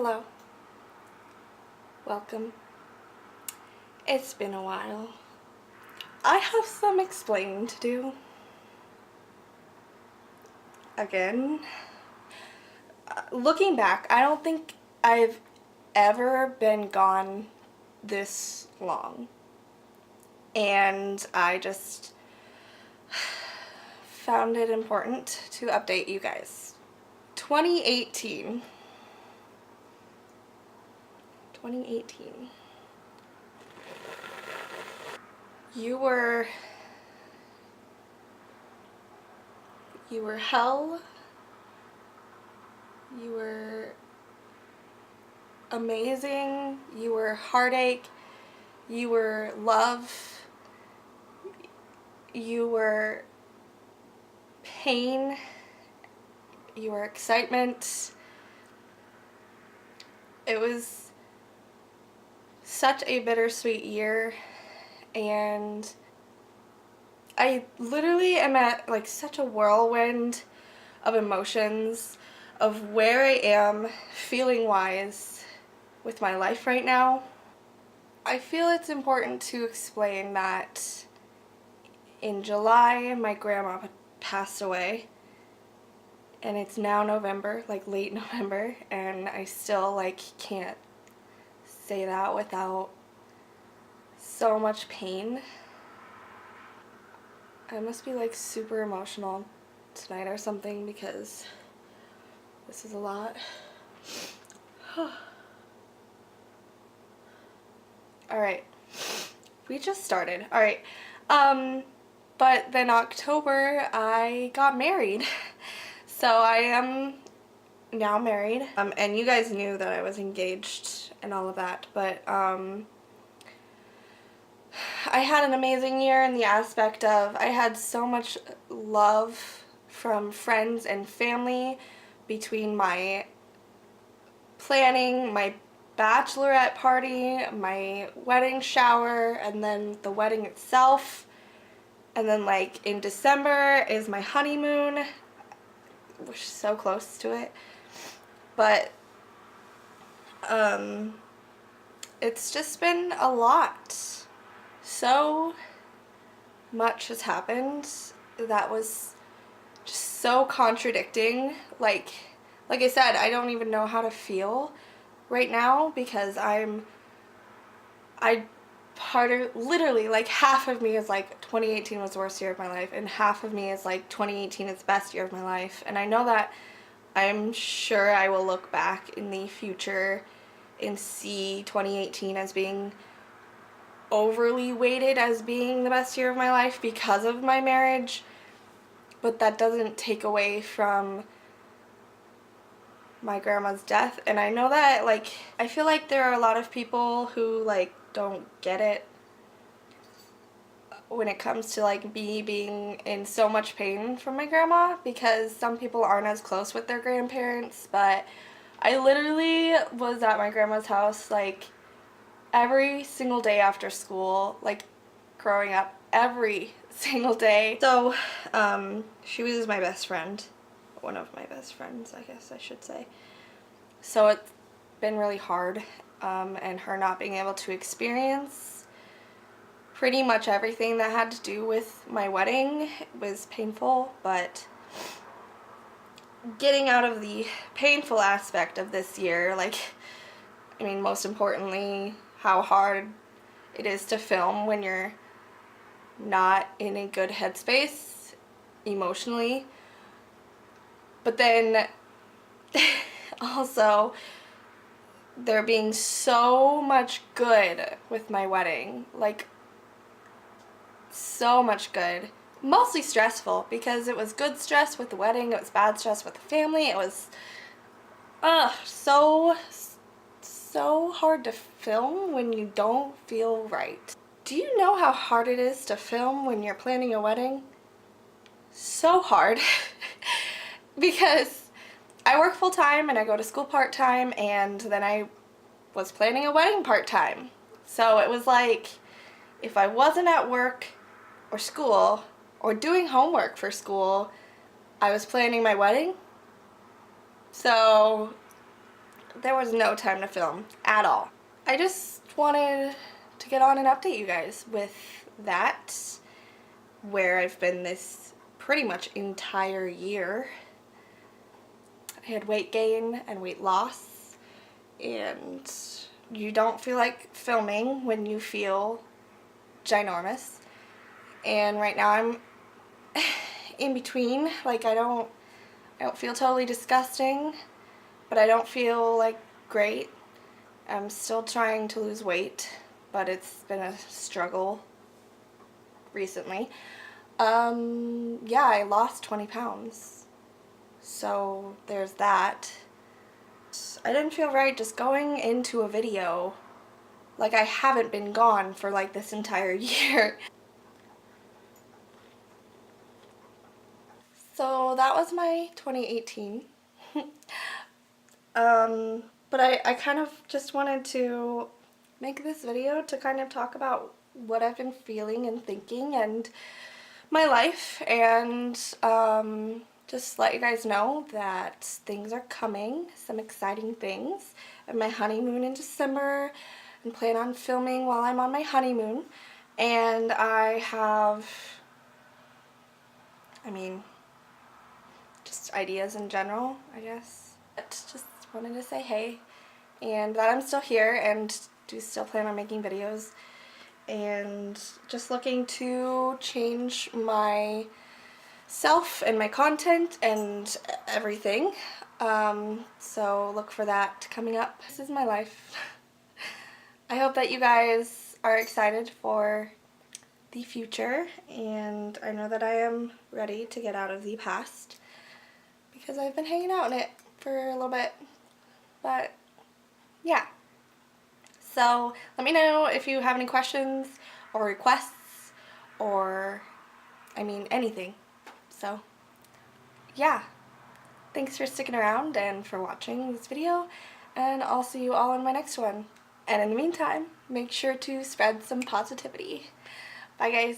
Hello. Welcome. It's been a while. I have some explaining to do. Again. Looking back, I don't think I've ever been gone this long. And I just found it important to update you guys. 2018. You were hell. You were amazing. You were heartache. You were love. You were pain. You were excitement. It was such a bittersweet year, and I literally am at like such a whirlwind of emotions of where I am feeling wise with my life right now. I feel it's important to explain that in July my grandma passed away, and it's now November, like late November, and I still like can't say that without so much pain. I must be like super emotional tonight or something because this is a lot. Alright, we just started. Alright, but then October I got married. So I am now married. And you guys knew that I was engaged and all of that, but I had an amazing year in the aspect of I had so much love from friends and family between my planning, my bachelorette party, my wedding shower, and then the wedding itself. And then like in December is my honeymoon. We're so close to it. But it's just been a lot. So much has happened that was just so contradicting. Like I said, I don't even know how to feel right now because literally like half of me is like 2018 was the worst year of my life, and half of me is like 2018 is the best year of my life. And I know that I'm sure I will look back in the future and see 2018 as being overly weighted as being the best year of my life because of my marriage, but that doesn't take away from my grandma's death. And I know that like I feel like there are a lot of people who like don't get it when it comes to like me being in so much pain from my grandma, because some people aren't as close with their grandparents. But I literally was at my grandma's house like every single day after school, like growing up, every single day. So she was my best friend, one of my best friends, I guess I should say. So it's been really hard, and her not being able to experience pretty much everything that had to do with my wedding was painful. But getting out of the painful aspect of this year, like, I mean, most importantly, how hard it is to film when you're not in a good headspace emotionally. But then also there being so much good with my wedding, like so much good. Mostly stressful because it was good stress with the wedding, it was bad stress with the family. It was so hard to film when you don't feel right. Do you know how hard it is to film when you're planning a wedding? So hard. Because I work full-time and I go to school part-time, and then I was planning a wedding part-time. So it was like if I wasn't at work or school or doing homework for school, I was planning my wedding. So there was no time to film at all. I just wanted to get on and update you guys with that, where I've been this pretty much entire year. I had weight gain and weight loss, and you don't feel like filming when you feel ginormous. And right now I'm in between. Like I don't feel totally disgusting, but I don't feel like great. I'm still trying to lose weight, but it's been a struggle recently. Yeah, I lost 20 pounds. So there's that. I didn't feel right just going into a video like I haven't been gone for like this entire year. So that was my 2018. But I kind of just wanted to make this video to kind of talk about what I've been feeling and thinking and my life, and just let you guys know that things are coming, some exciting things. I have my honeymoon in December and plan on filming while I'm on my honeymoon, and I have, I mean, just ideas in general, I guess. But just wanted to say hey, and that I'm still here and do still plan on making videos, and just looking to change my self and my content and everything. So look for that coming up. This is my life. I hope that you guys are excited for the future, and I know that I am ready to get out of the past because I've been hanging out in it for a little bit. But yeah. So let me know if you have any questions or requests or, I mean, anything. So yeah. Thanks for sticking around and for watching this video, and I'll see you all in my next one. And in the meantime, make sure to spread some positivity. Bye guys.